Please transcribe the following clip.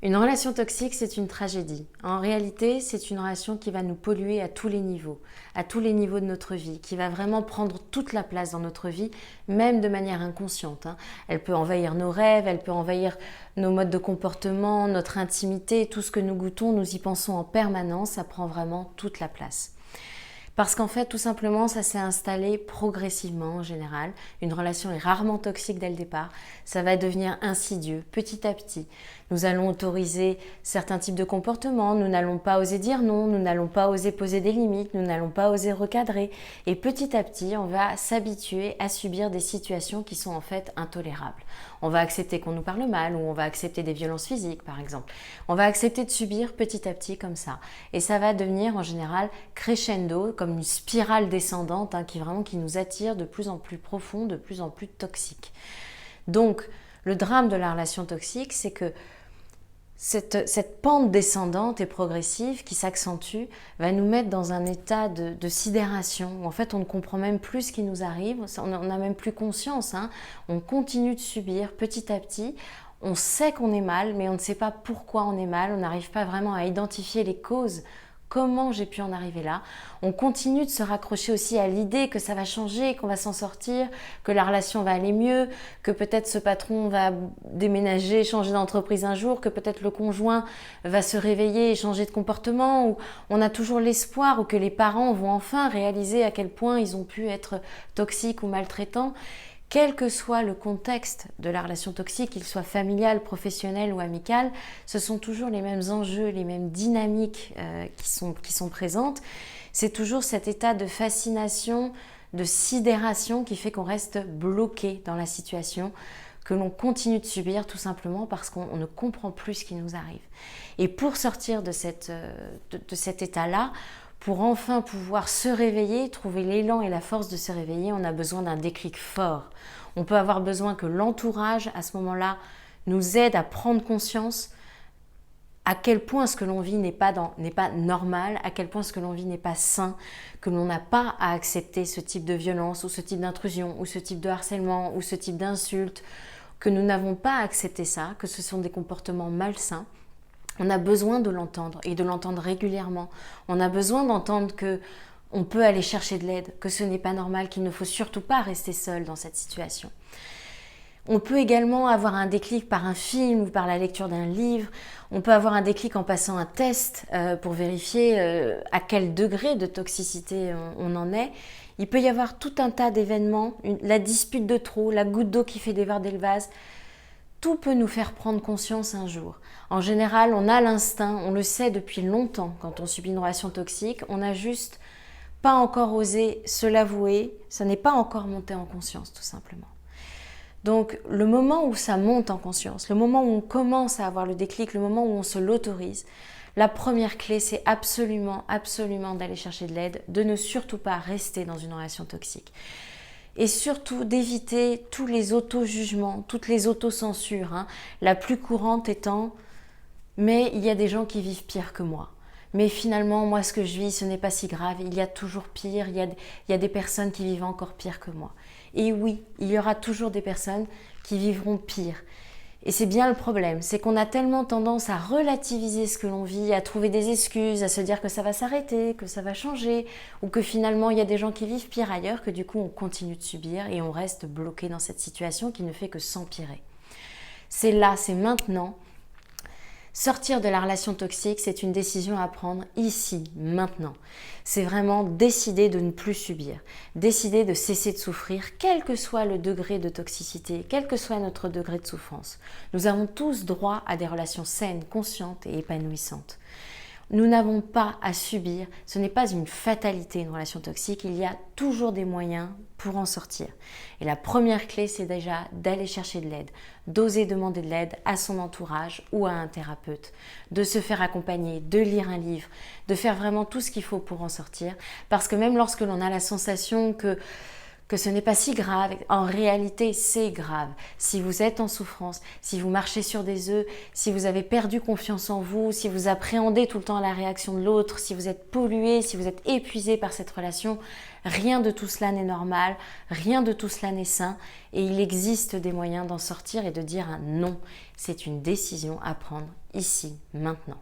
Une relation toxique, c'est une tragédie. En réalité, c'est une relation qui va nous polluer à tous les niveaux de notre vie, qui va vraiment prendre toute la place dans notre vie, même de manière inconsciente. Elle peut envahir nos rêves, elle peut envahir nos modes de comportement, notre intimité, tout ce que nous goûtons, nous y pensons en permanence, ça prend vraiment toute la place. Parce qu'en fait, tout simplement, ça s'est installé progressivement en général. Une relation est rarement toxique dès le départ. Ça va devenir insidieux petit à petit. Nous allons autoriser certains types de comportements. Nous n'allons pas oser dire non. Nous n'allons pas oser poser des limites. Nous n'allons pas oser recadrer. Et petit à petit, on va s'habituer à subir des situations qui sont en fait intolérables. On va accepter qu'on nous parle mal ou on va accepter des violences physiques, par exemple. On va accepter de subir petit à petit comme ça. Et ça va devenir en général crescendo, comme une spirale descendante qui nous attire de plus en plus profond, de plus en plus toxique. Donc, le drame de la relation toxique, c'est que cette pente descendante et progressive qui s'accentue va nous mettre dans un état de sidération où en fait on ne comprend même plus ce qui nous arrive, on n'a même plus conscience, on continue de subir petit à petit. On sait qu'on est mal, mais on ne sait pas pourquoi on est mal, on n'arrive pas vraiment à identifier les causes. Comment j'ai pu en arriver là? On continue de se raccrocher aussi à l'idée que ça va changer, qu'on va s'en sortir, que la relation va aller mieux, que peut-être ce patron va déménager, changer d'entreprise un jour, que peut-être le conjoint va se réveiller et changer de comportement, ou on a toujours l'espoir, ou que les parents vont enfin réaliser à quel point ils ont pu être toxiques ou maltraitants. Quel que soit le contexte de la relation toxique, qu'il soit familial, professionnel ou amical, ce sont toujours les mêmes enjeux, les mêmes dynamiques qui sont présentes. C'est toujours cet état de fascination, de sidération qui fait qu'on reste bloqué dans la situation, que l'on continue de subir tout simplement parce qu'on ne comprend plus ce qui nous arrive. Et pour sortir de cet état-là, pour enfin pouvoir se réveiller, trouver l'élan et la force de se réveiller, on a besoin d'un déclic fort. On peut avoir besoin que l'entourage, à ce moment-là, nous aide à prendre conscience à quel point ce que l'on vit n'est pas normal, à quel point ce que l'on vit n'est pas sain, que l'on n'a pas à accepter ce type de violence ou ce type d'intrusion ou ce type de harcèlement ou ce type d'insulte, que nous n'avons pas à accepter ça, que ce sont des comportements malsains. On a besoin de l'entendre et de l'entendre régulièrement. On a besoin d'entendre que on peut aller chercher de l'aide, que ce n'est pas normal, qu'il ne faut surtout pas rester seul dans cette situation. On peut également avoir un déclic par un film ou par la lecture d'un livre. On peut avoir un déclic en passant un test pour vérifier à quel degré de toxicité on en est. Il peut y avoir tout un tas d'événements, la dispute de trop, la goutte d'eau qui fait déborder le vase. Tout peut nous faire prendre conscience un jour. En général, on a l'instinct, on le sait depuis longtemps quand on subit une relation toxique, on n'a juste pas encore osé se l'avouer, ça n'est pas encore monté en conscience tout simplement. Donc le moment où ça monte en conscience, le moment où on commence à avoir le déclic, le moment où on se l'autorise, la première clé c'est absolument d'aller chercher de l'aide, de ne surtout pas rester dans une relation toxique. Et surtout d'éviter tous les auto-jugements, toutes les auto-censures. La plus courante étant « mais il y a des gens qui vivent pire que moi ». Mais finalement, moi, ce que je vis, ce n'est pas si grave. Il y a toujours pire, il y a des personnes qui vivent encore pire que moi. Et oui, il y aura toujours des personnes qui vivront pire. Et c'est bien le problème, c'est qu'on a tellement tendance à relativiser ce que l'on vit, à trouver des excuses, à se dire que ça va s'arrêter, que ça va changer, ou que finalement il y a des gens qui vivent pire ailleurs, que du coup on continue de subir et on reste bloqué dans cette situation qui ne fait que s'empirer. C'est là, c'est maintenant. Sortir de la relation toxique, c'est une décision à prendre ici, maintenant. C'est vraiment décider de ne plus subir, décider de cesser de souffrir, quel que soit le degré de toxicité, quel que soit notre degré de souffrance. Nous avons tous droit à des relations saines, conscientes et épanouissantes. Nous n'avons pas à subir, ce n'est pas une fatalité une relation toxique, il y a toujours des moyens pour en sortir. Et la première clé, c'est déjà d'aller chercher de l'aide, d'oser demander de l'aide à son entourage ou à un thérapeute, de se faire accompagner, de lire un livre, de faire vraiment tout ce qu'il faut pour en sortir. Parce que même lorsque l'on a la sensation que ce n'est pas si grave. En réalité, c'est grave. Si vous êtes en souffrance, si vous marchez sur des œufs, si vous avez perdu confiance en vous, si vous appréhendez tout le temps la réaction de l'autre, si vous êtes pollué, si vous êtes épuisé par cette relation, rien de tout cela n'est normal, rien de tout cela n'est sain et il existe des moyens d'en sortir et de dire un non. C'est une décision à prendre ici, maintenant.